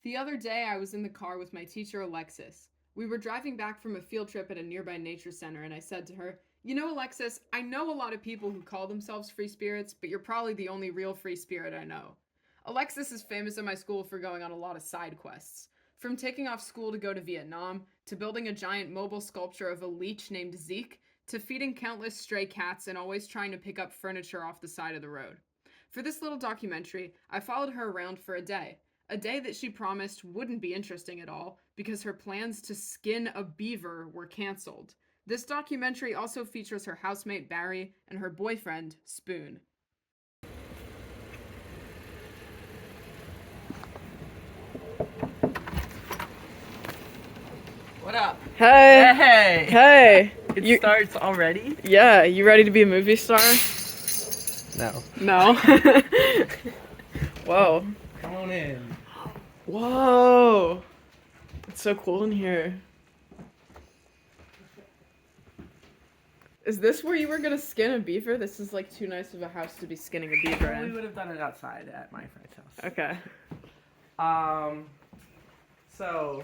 The other day, I was in the car with my teacher, Alexis. We were driving back from a field trip at a nearby nature center, and I said to her, "You know, Alexis, I know a lot of people who call themselves free spirits, but you're probably the only real free spirit I know." Alexis is famous at my school for going on a lot of side quests. From taking off school to go to Vietnam, to building a giant mobile sculpture of a leech named Zeke, to feeding countless stray cats and always trying to pick up furniture off the side of the road. For this little documentary, I followed her around for a day. A day that she promised wouldn't be interesting at all because her plans to skin a beaver were canceled. This documentary also features her housemate Barry and her boyfriend Spoon. What up? Hey! Hey! Hey! It starts already? Yeah, you ready to be a movie star? No. No? Whoa. Come on in. Whoa! It's so cool in here. Is this where you were gonna skin a beaver? This is like too nice of a house to be skinning a beaver We in. would have done it outside at my friend's house. Okay. So,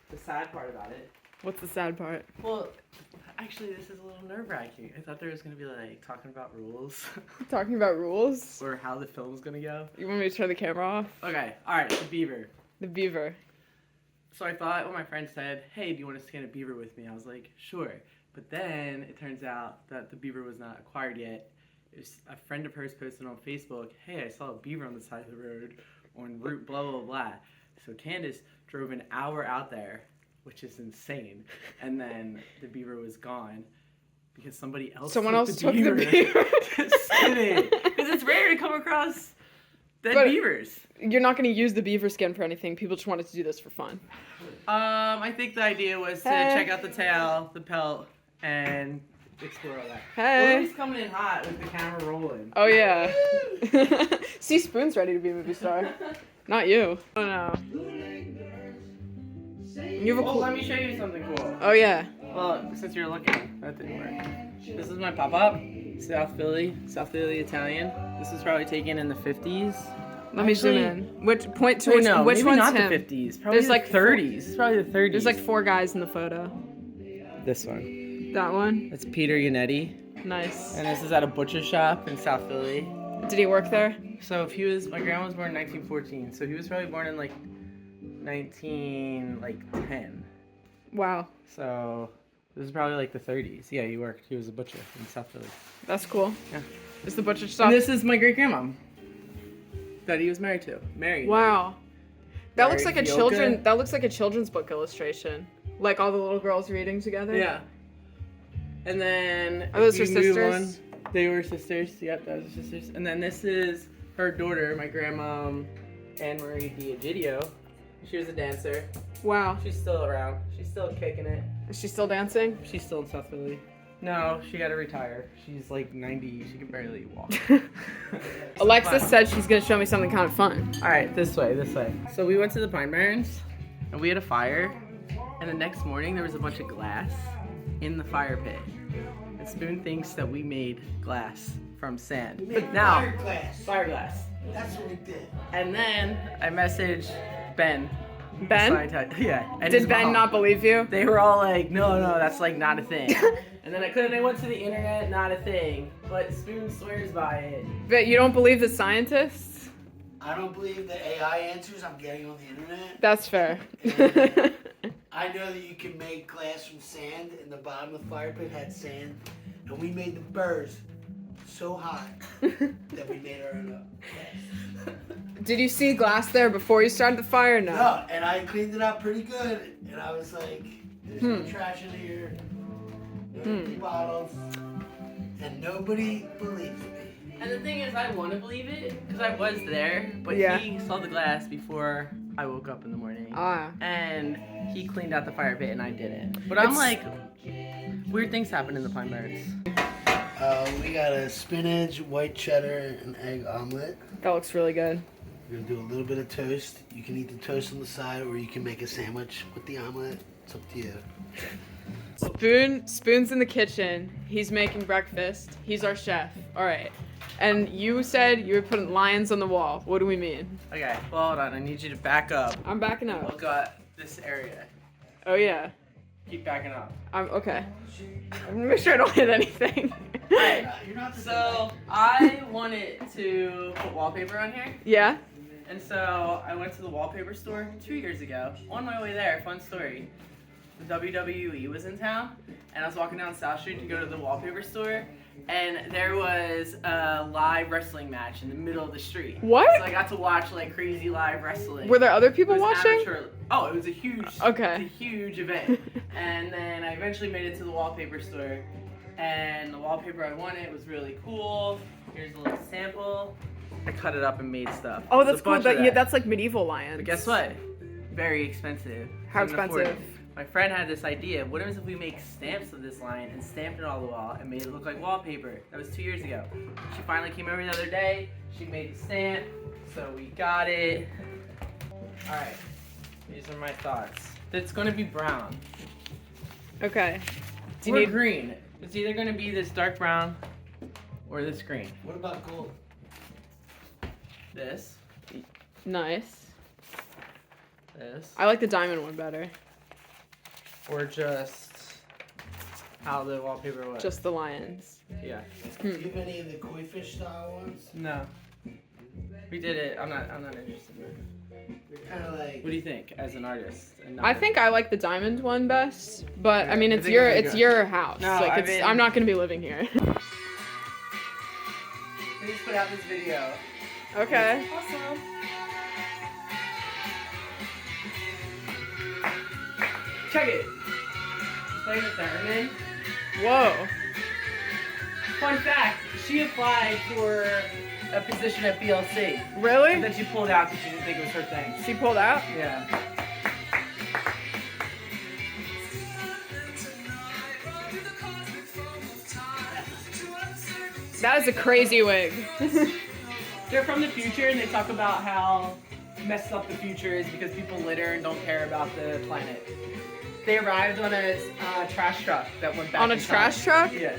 the sad part about it. What's the sad part? Well, actually, this is a little nerve-wracking. I thought there was going to be, like, talking about rules. Talking about rules? or how the film's going to go. You want me to turn the camera off? Okay, alright, the beaver. The beaver. So I thought when my friend said, "Hey, do you want to skin a beaver with me?" I was like, sure. But then it turns out that the beaver was not acquired yet. It was a friend of hers posted on Facebook, "Hey, I saw a beaver on the side of the road on route blah, blah, blah." So Candace drove an hour out there, which is insane. And then the beaver was gone because somebody else Someone took else the took beaver. the beaver. Just kidding. Because it's rare to come across dead But- beavers. You're not gonna use the beaver skin for anything. People just wanted to do this for fun. I think the idea was to Hey. check out the tail, the pelt, and explore all that. Hey. Lily's coming in hot with the camera rolling. Oh yeah. See, Spoon's ready to be a movie star. Not you. Oh no. You have a Oh, cool. let me show you something cool. Oh yeah. Well, since you're looking, that didn't work. This is my pop-up. South Philly Italian. This was probably taken in the 50s. Let me zoom in. Which point to Wait, which? no, which maybe one's not him? the 50s. Probably There's the like 30s. It's probably the 30s. There's like 4 guys in the photo. this one. That one. That's Peter Yannetti. Nice. And this is at a butcher shop in South Philly. Did he work there? So if he was, my grandma was born in 1914, so he was probably born in like 10. Wow. So this is probably like the 30s. Yeah, he worked. He was a butcher in South Philly. That's cool. Yeah. Is the butcher shop? And this is my great grandma that he was married to. Wow. That looks like a Yoga. children. That looks like a children's book illustration. Like all the little girls reading together. Yeah. And then Are those if her you move sisters? on- they were sisters. Yep, those are sisters. And then this is her daughter, my grandma Anne Marie D'Egidio. She was a dancer. Wow. She's still around. She's still kicking it. Is she still dancing? She's still in South Philly. No, she got to retire. She's like 90. She can barely walk. Alexis said she's gonna show me something kind of fun. All right, this way. So we went to the Pine Barrens, and we had a fire. And the next morning, there was a bunch of glass in the fire pit. And Spoon thinks that we made glass from sand. But now, fire glass. That's what we did. And then I messaged Ben. Ben? Yeah. And his Did Ben mom. not believe you? They were all like, no, that's like not a thing. And then I went to the internet, not a thing. But Spoon swears by it. But you don't believe the scientists? I don't believe the AI answers I'm getting on the internet. That's fair. I know that you can make glass from sand, and the bottom of the fire pit had sand, and we made the burrs so hot that we made our own glass. Did you see glass there before you started the fire? No. No, and I cleaned it up pretty good, and I was like, there's no trash in here, no empty bottles, and nobody believes me. And the thing is, I want to believe it because I was there, but Yeah. he saw the glass before I woke up in the morning. Ah. And he cleaned out the fire pit and I didn't. But I'm like, weird things happen in the Pine Barrens. We got a spinach, white cheddar, and egg omelet. That looks really good. We're gonna do a little bit of toast. You can eat the toast on the side, or you can make a sandwich with the omelet. It's up to you. Spoon's in the kitchen. He's making breakfast. He's our chef. All right. and you said you were putting lions on the wall. What do we mean? Okay, well, hold on. I need you to back up. I'm backing up. Look at this area. Oh yeah. Keep backing up. I'm okay. I'm gonna make sure I don't hit anything. Alright, so I wanted to put wallpaper on here. Yeah. And so I went to the wallpaper store 2 years ago. On my way there, fun story. The WWE was in town, and I was walking down South Street to go to the wallpaper store, and there was a live wrestling match in the middle of the street. What? So I got to watch like crazy live wrestling. Were there other people It was watching? amateur- Oh, it was a huge, Okay. a huge event. And then I eventually made it to the wallpaper store, and the wallpaper I wanted was really cool. Here's a little sample. I cut it up and made stuff. Oh, There's that's a cool. bunch of that. That's like medieval lions. But guess what? Very expensive. How Couldn't afford expensive? it. My friend had this idea. What if we make stamps of this lion and stamped it on the wall and made it look like wallpaper? That was 2 years ago. She finally came over the other day. She made the stamp, so we got it. All right, these are my thoughts. It's gonna be brown Okay. Do you or need? green. It's either gonna be this dark brown or this green. What about gold? This, Nice. this, I like the diamond one better. or just how the wallpaper was. Just the lions. Yeah. Do you have any of the koi fish style ones? No. We did it. I'm not interested in that. They're kind of like. What do you think as an artist? And not I think I like the diamond one best, but I mean I it's think your it's it's good. your house. No, like I it's mean- I'm not gonna be living here. Please put out this video. Okay. Awesome. Check it. Playing the theremin. Whoa. Fun fact: she applied for a position at BLC, and Really? then she pulled out because she didn't think it was her thing. She pulled out? Yeah. That is a crazy wig. They're from the future, and they talk about how messed up the future is because people litter and don't care about the planet. They arrived on a trash truck that went back On a in time. trash truck? Yeah.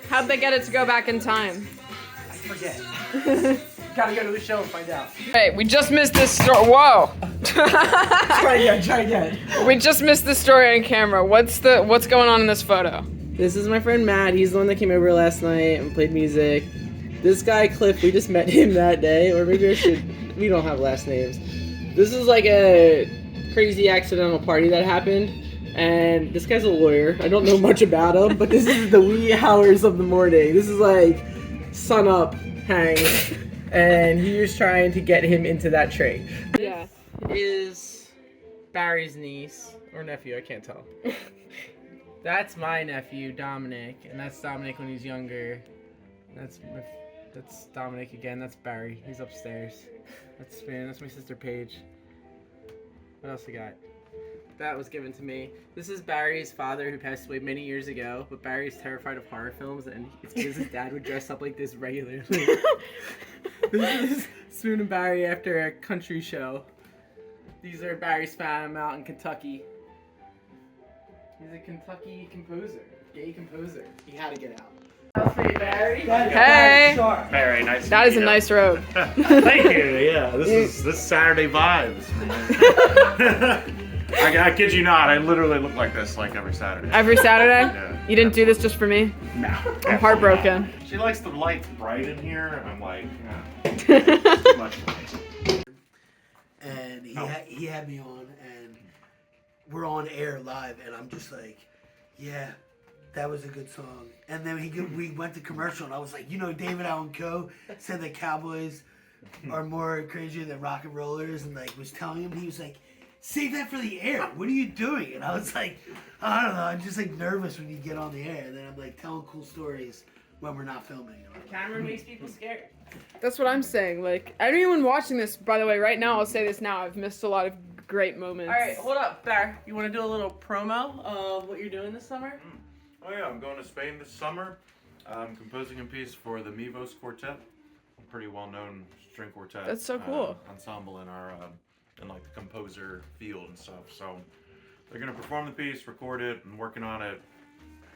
How'd they get it to go back in time? I forget. Gotta go to the show and find out. Hey, we just missed this story. Whoa. Try again. We just missed this story on camera. What's going on in this photo? This is my friend Matt. He's the one that came over last night and played music. This guy Cliff, we just met him that day, or maybe I should. We don't have last names. This is like a crazy accidental party that happened, and this guy's a lawyer. I don't know much about him, but this is the wee hours of the morning. This is like sun up hang, and he was trying to get him into that trade. Yeah. Is Barry's niece or nephew? I can't tell. That's my nephew, Dominic, and that's Dominic when he's younger. That's Dominic again. That's Barry. He's upstairs. That's me. That's my sister Paige. What else we got? That was given to me. This is Barry's father who passed away many years ago, but Barry's terrified of horror films, and it's because his dad would dress up like this regularly. This is Spoon and Barry after a country show. These are Barry's fam out in Kentucky. He's a Kentucky composer, gay composer. He had to get out. How's it, Barry? Hey. Very nice. to That meet is a you. nice robe. Thank you. Yeah, this is Saturday vibes. I kid you not. I literally look like this like every Saturday. Every Saturday? Yeah. You didn't do this just for me? No. I'm heartbroken. She likes the lights bright in here, and I'm like, too much light. And he had me on, and we're on air live, and I'm just like, yeah, that was a good song. And then we went to commercial, and I was like, David Allen Coe said that cowboys are more crazier than rock and rollers, and like was telling him, he was like, save that for the air. What are you doing? And I was like, I don't know. I'm just like nervous when you get on the air, and then I'm like telling cool stories when we're not filming. And I'm like, Camera makes people scared. That's what I'm saying. Like, anyone watching this, by the way, right now, I'll say this now. I've missed a lot of great moments. All right, hold up, Barry. You want to do a little promo of what you're doing this summer? Oh yeah, I'm going to Spain this summer. I'm composing a piece for the Mivos Quartet, a pretty well-known string quartet. That's so cool. Ensemble in our in like the composer field and stuff. So they're gonna perform the piece, record it, and working on it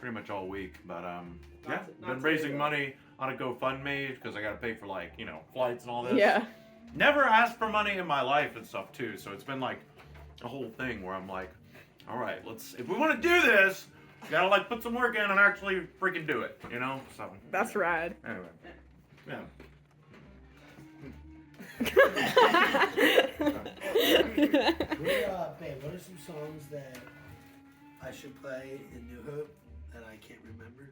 pretty much all week. But yeah, Not been to raising do money on a GoFundMe because I got to pay for like flights and all this. Yeah. Never asked for money in my life and stuff too, so it's been like a whole thing where I'm like, all right, if we want to do this, we gotta like put some work in and actually freaking do it, So That's rad. anyway, yeah. Babe, what are some songs that I should play in New Hope that I can't remember?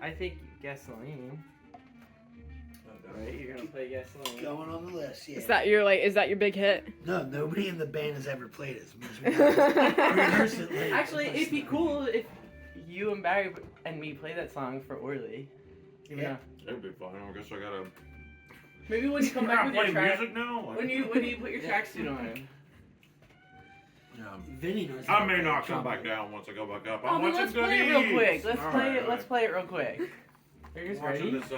I think Gasoline. Right? You're gonna play Gasoline. Going on the list, yeah. Is that your big hit? No, nobody in the band has ever played it. So we rehearse it later. Actually, it'd be cool if you and Barry and me play that song for Orly. Yeah. That'd be fun. I guess I gotta. Maybe when you come back with your playing track, music now. Like, when you put your tracksuit on. Vinny knows. I may not come back down once I go back up. I'm Well, watching let's play it real quick. Let's All play right, it. Let's play it real quick. Are you I'm guys watching ready? this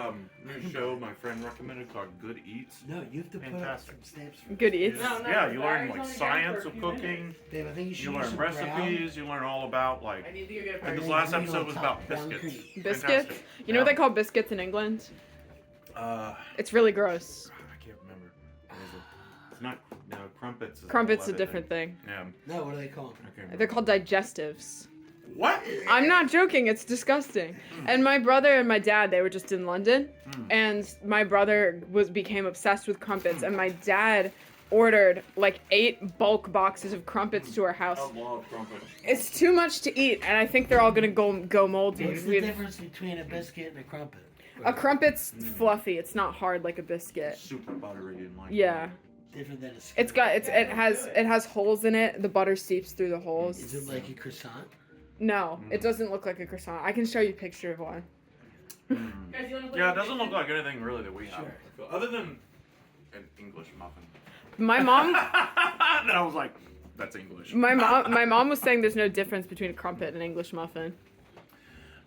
new show my friend recommended called Good Eats. No, you have to put up Fantastic. some stamps for Good eats. No, Yeah, you learn Barry's like only down science for a of few cooking. minutes. Babe, I think you should You use learn some recipes. You learn all about I like. need to go get a And pair this of last Brown episode was about brown biscuits. cream. Biscuits? Fantastic. You know what Yeah. they call biscuits in England? I It's really gross. can't remember. What is it? It's not. No, crumpets. Is Crumpets a another different thing. Yeah. No, what are they called? I can't remember. They're called digestives. What? I'm not joking, it's disgusting. And my brother and my dad, they were just in London, and my brother became obsessed with crumpets, and my dad ordered like 8 bulk boxes of crumpets to our house. I love crumpets. It's too much to eat, and I think they're all gonna go moldy. What's the We've- difference between a biscuit and a crumpet? A crumpet's fluffy, it's not hard like a biscuit. Super buttery and like. Yeah. Different than a skillet. It has holes in it, the butter seeps through the holes. Is it like a croissant? No, it doesn't look like a croissant. I can show you a picture of one. Guys, you wanna play Yeah, it the doesn't game? look like anything really that we have. Sure. I feel, other than an English muffin. My mom And I was like, that's English. my mom was saying there's no difference between a crumpet and an English muffin.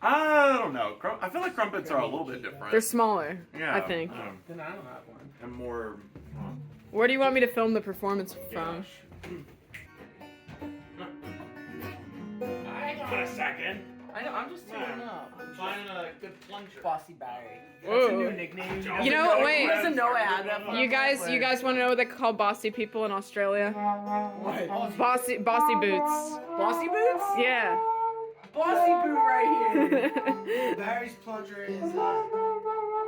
I don't know. I feel like crumpets are a little bit different. They're smaller, Yeah, I think. Then I don't have one. And more. Where do you want me to film the performance from? Gosh. Hang on a second. I know. I'm just tuning up. I'm finding a good plunger. Bossy Barry. Whoa. That's a new nickname. You know, wait. He doesn't know I had that. You guys want to know what they call bossy people in Australia? What? Bossy boots. Bossy boots? Yeah. Bossy boot right here. Barry's plunger is a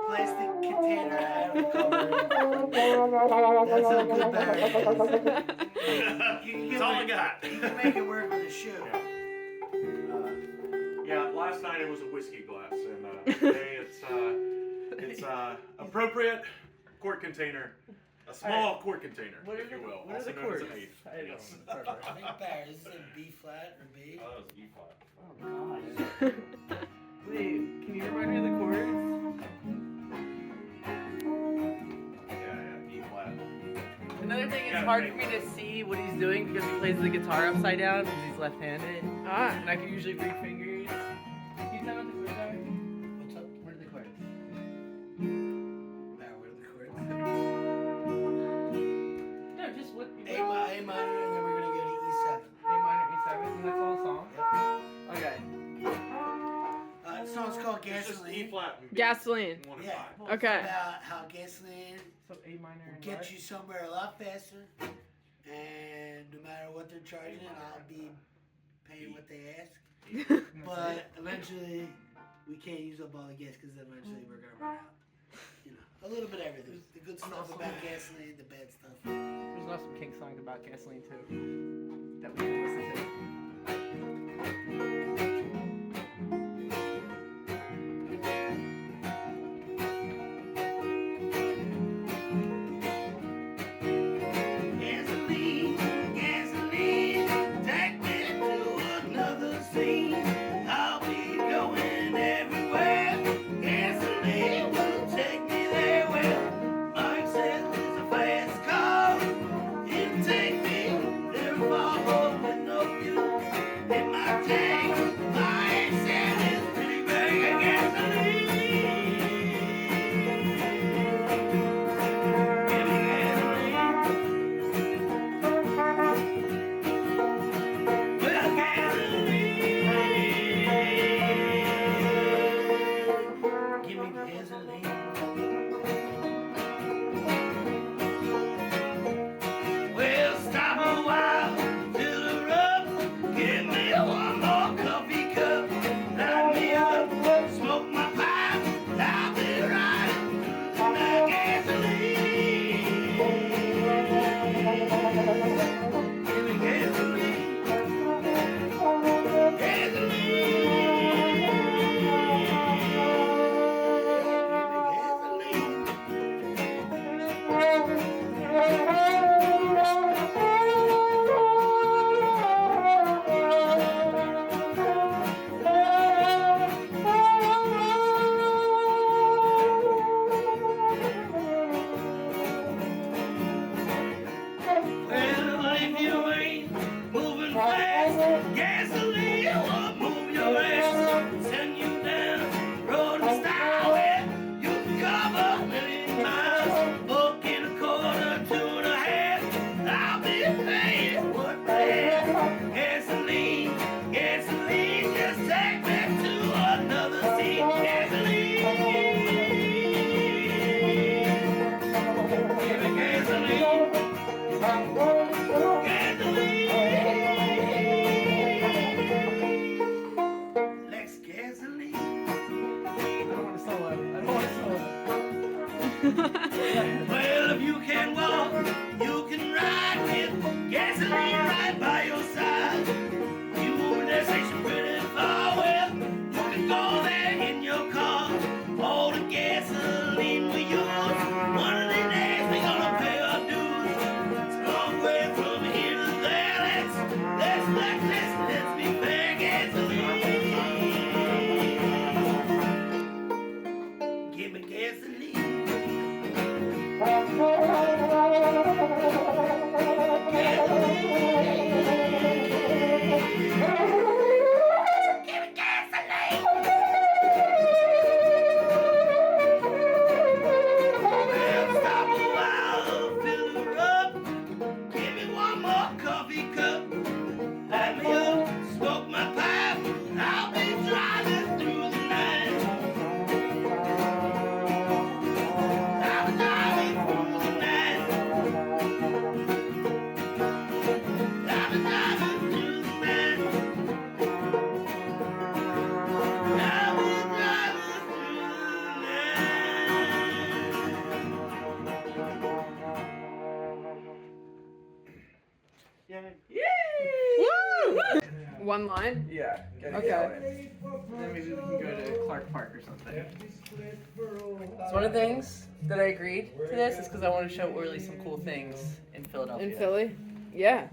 plastic container out of the cupboard. That's how good Barry is. That's all I got. You can make it work with a shoe. Yeah, last night it was a whiskey glass, and today it's appropriate quart container, a small quart container, What are if you the- will. what are Also the known as chords? an eighth. I don't Yes. know. Perfect. I think Barry, is it B flat or B? Oh, that was E flat. Oh, God. Wait, can you remind me of the chords? Yeah, E flat. Another thing, it's Yeah, hard make- for me to see what he's doing because he plays the guitar upside down because he's left-handed. Ah. And I can usually read fingers. Can you tell me what the chords are? What's up? What are the chords? Barry, what are the chords? No, just what? A minor, and then we're gonna go to E7. A minor, E7, and that's all the song? Yep. Okay. The song's called It's just E Gasoline. flat and B. Gasoline. 1 and Yeah. 5. Okay. About how gasoline So A minor will and get what? you somewhere a lot faster, and no matter what they're charging, I'll be paying what they ask. But eventually, we can't use up all the gas because eventually we're gonna run out. You know, a little bit of everything. The good stuff about gasoline, the bad stuff. There's also some King songs about gasoline too that we can listen to. Gasoline, gasoline, take me to another scene. I'll be going everywhere. Gasoline will take me there where Mike says it's a fast car. It'll take me there far with no fuel in my tank. Lex gasoline. I don't want to solo. I don't want to solo. Well, if you can walk, you can ride with gasoline right by your side. You move that station pretty far, well, you can go there in your car. All the gasoline we use, one of these days we gonna pay our dues. It's a long way from here to there. Let's be fair, gasoline. Give me gasoline. Well, stop a while, fill her up. Give me one more coffee cup. Light me up, smoke my pipe. I'll be driving through the night. I'll be driving through the night. I'll be driving through the night. I'll be driving through the One line? Yeah. Get Okay. going. Then maybe we can go to Clark Park or something. So one of the things that I agreed to this is because I want to show Orly some cool things in Philadelphia. In Philly? Yeah.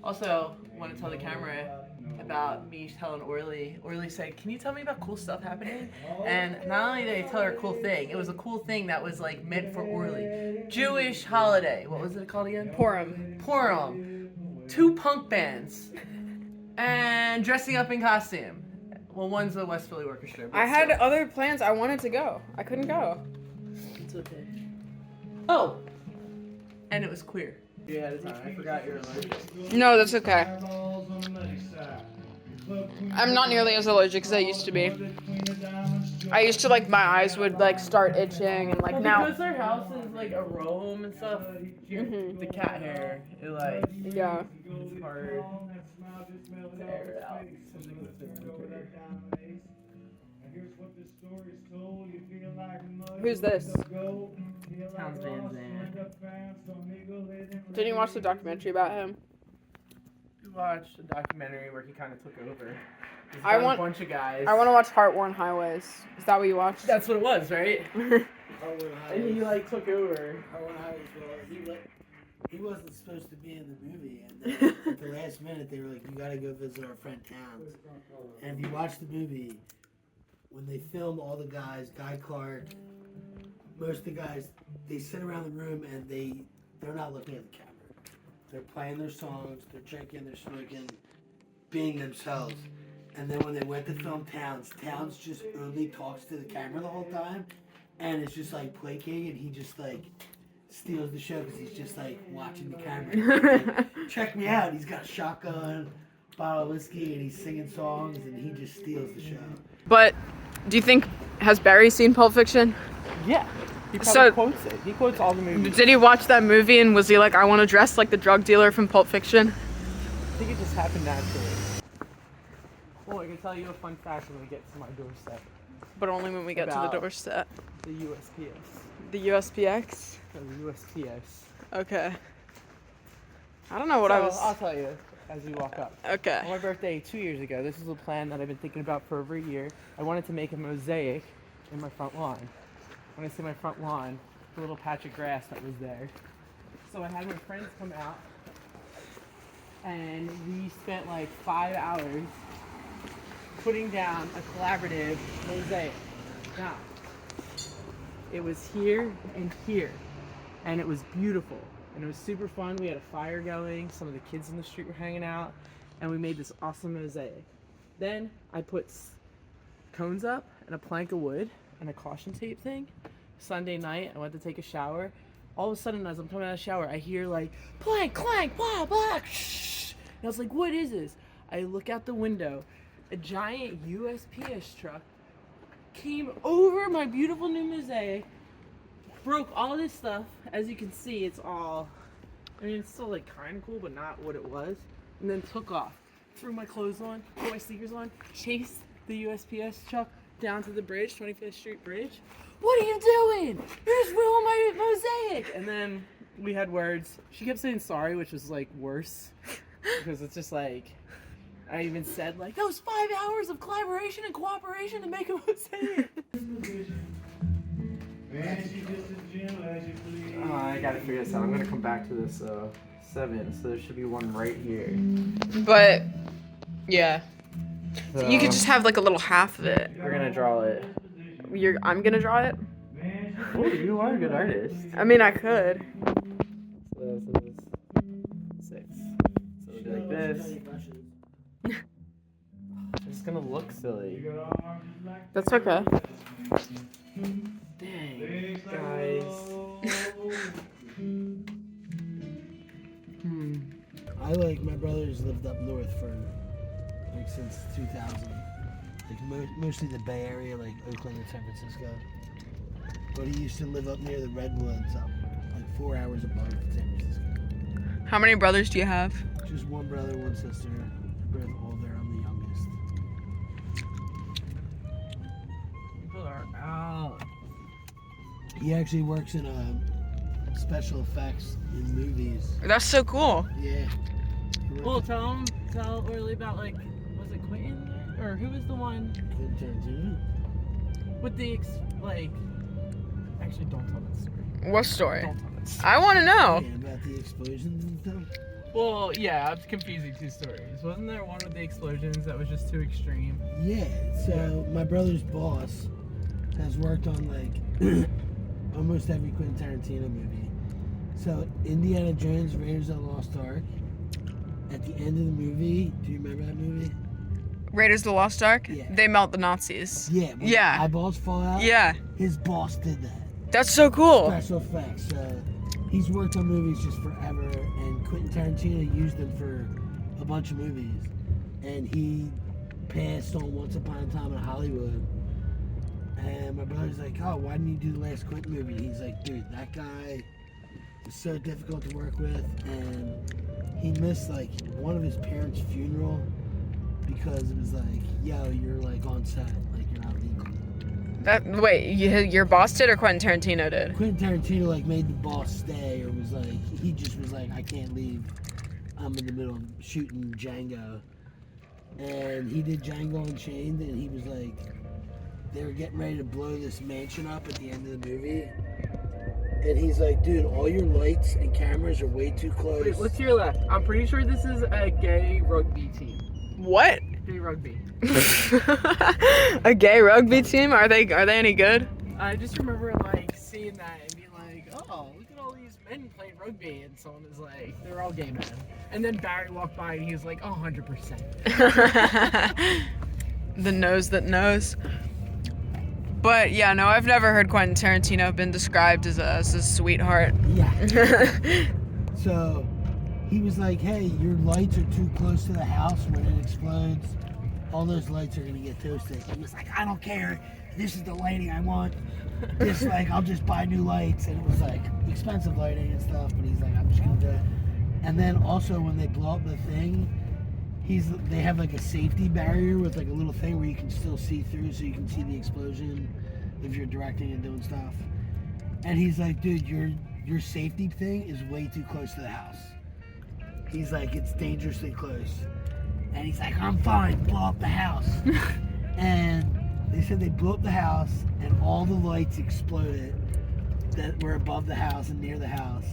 Also, want to tell the camera about me telling Orly. Orly said, "Can you tell me about cool stuff happening?" And not only did I tell her a cool thing, it was a cool thing that was like meant for Orly. Jewish holiday. What was it called again? Purim. Purim. 2 punk bands. And dressing up in costume. Well, one's the West Philly Orchestra. but I had still. other plans. I wanted to go. I couldn't go. It's okay. Oh! And it was queer. Yeah, I forgot you were allergic. No, that's okay. I'm not nearly as allergic as I used to be. I used to, like, my eyes would, like, start itching and, like, Well, now. because their house is like a row home and stuff, Mhm. the cat hair, it like, Yeah. it's hard to air it out. Something that's been winter. Who's this? Towns Van Zandt. Didn't you watch the documentary about him? We watched a documentary where he kind of took over. He's I got want- a bunch of guys. I want to watch Heart-Worn Highways. Is that what you watched? That's what it was, right? Howard And he Highways. like took over. Howard Highways, well, he wasn't supposed to be in the movie, and then at the last minute they were like, "You gotta go visit our friend Towns." And if you watch the movie, when they film all the guys, Guy Clark, most of the guys, they sit around the room and they're not looking at the camera. They're playing their songs, they're drinking, they're smoking, being themselves. And then when they went to film Towns just only talks to the camera the whole time, and it's just like placating, and he just like steals the show because he's just like watching the camera. Like, check me out! He's got a shotgun, bottle of whiskey, and he's singing songs, and he just steals the show. But do you think, has Barry seen Pulp Fiction? Yeah. He probably So- quotes it. He quotes all the movies. Did he watch that movie and was he like, I want to dress like the drug dealer from Pulp Fiction? I think it just happened naturally. Well, I can tell you a fun fact when we get to my doorstep. But only when we get to the About- doorstep. The USPS. The USPX? Or the USPS. Okay. I don't know what I was. I'll tell you as we walk up. On Okay. my birthday 2 years ago, this was a plan that I've been thinking about for over a year. I wanted to make a mosaic in my front lawn. When I say my front lawn, the little patch of grass that was there. So I had my friends come out, and we spent like 5 hours putting down a collaborative mosaic. Now, it was here and here, and it was beautiful, and it was super fun. We had a fire going, some of the kids in the street were hanging out, and we made this awesome mosaic. Then I put cones up and a plank of wood and a caution tape thing. Sunday night, I went to take a shower. All of a sudden, as I'm coming out of the shower, I hear like, plank, clank, blah, blah, shh. And I was like, what is this? I look out the window. A giant USPS truck came over my beautiful new mosaic, broke all this stuff. As you can see, it's all I mean, it's still like kind of cool, but not what it was. And then took off, threw my clothes on, put my sneakers on, chased the USPS truck down to the bridge, 25th Street Bridge. What are you doing? You just ruined my mosaic. And then we had words. She kept saying sorry, which was like worse because it's just like I even said like that was 5 hours of collaboration and cooperation to make a mosaic. I gotta figure this out. I'm gonna come back to this 7, so there should be one right here. But yeah, So you could just have like a little half of it. we're gonna draw it. I'm gonna draw it. Oh, you are a good artist. I mean, I could. So this is 6. So it'll be like this. It's gonna look silly. That's okay. Dang, guys. I like my brothers lived up north for like since 2000, like mostly the Bay Area, like Oakland and San Francisco. But he used to live up near the Redwoods, up like 4 hours above San Francisco. How many brothers do you have? Just one brother, one sister. They're both older. I'm the youngest. People are out. He actually works in special effects in movies. That's so cool. Yeah. He Well, works tell Orly about like, was it Quentin or who was the one at Quentin Tarantino. with the like? Actually, don't tell that story. What story? Don't tell that story. I want to know. Yeah, about the explosions and stuff. Well, yeah, I'm confusing 2 stories. Wasn't there one with the explosions that was just too extreme? Yeah. So my brother's boss has worked on like almost every Quentin Tarantino movie. So Indiana Jones, Raiders of the Lost Ark. At the end of the movie, do you remember that movie? Raiders of the Lost Ark? Yeah. They melt the Nazis. Yeah. When Yeah. the eyeballs fall out. Yeah. His boss did that. That's so cool. Special effects. So he's worked on movies just forever, and Quentin Tarantino used them for a bunch of movies. And he passed on Once Upon a Time in Hollywood. And my brother's like, oh, why didn't you do the last Quentin movie? He's like, dude, that guy was so difficult to work with, and he missed like one of his parents' funeral because it was like, yo, you're like on set, like you're not legal. Wait, your boss did or Quentin Tarantino did? Quentin Tarantino like made the boss stay, or was like, he just was like, I can't leave. I'm in the middle of shooting Django. And he did Django Unchained, and he was like, they were getting ready to blow this mansion up at the end of the movie. And he's like, dude, all your lights and cameras are way too close. Wait, what's to your left? I'm pretty sure this is a gay rugby team. What? Gay rugby. A gay rugby team? Are they any good? I just remember like seeing that and being like, oh, look at all these men playing rugby, and someone is like, they're all gay men. And then Barry walked by and he was like, 100%. The nose that knows. But yeah, no, I've never heard Quentin Tarantino been described as a sweetheart. Yeah. So he was like, hey, your lights are too close to the house. When it explodes, all those lights are gonna get toasted. He was like, I don't care. This is the lighting I want. This, like, I'll just buy new lights. And it was like expensive lighting and stuff, but he's like, I'm just gonna do it. And then also when they blow up the thing, they have like a safety barrier with like a little thing where you can still see through, so you can see the explosion if you're directing and doing stuff. And he's like, dude, your safety thing is way too close to the house. He's like, it's dangerously close. And he's like, I'm fine, blow up the house. And they said they blew up the house and all the lights exploded that were above the house and near the house.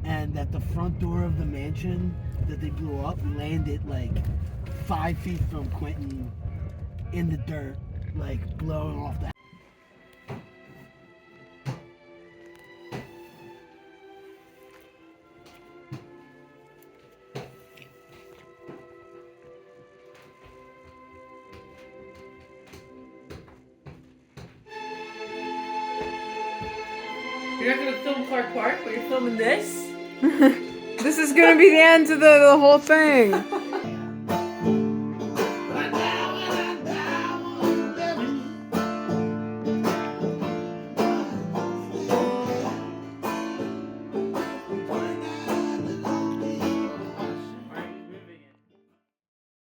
And that the front door of the mansion that they blew up landed like 5 feet from Quentin in the dirt, like blowing off the. You're not gonna film Clark Park, but you're filming this? This is gonna be the end of the whole thing.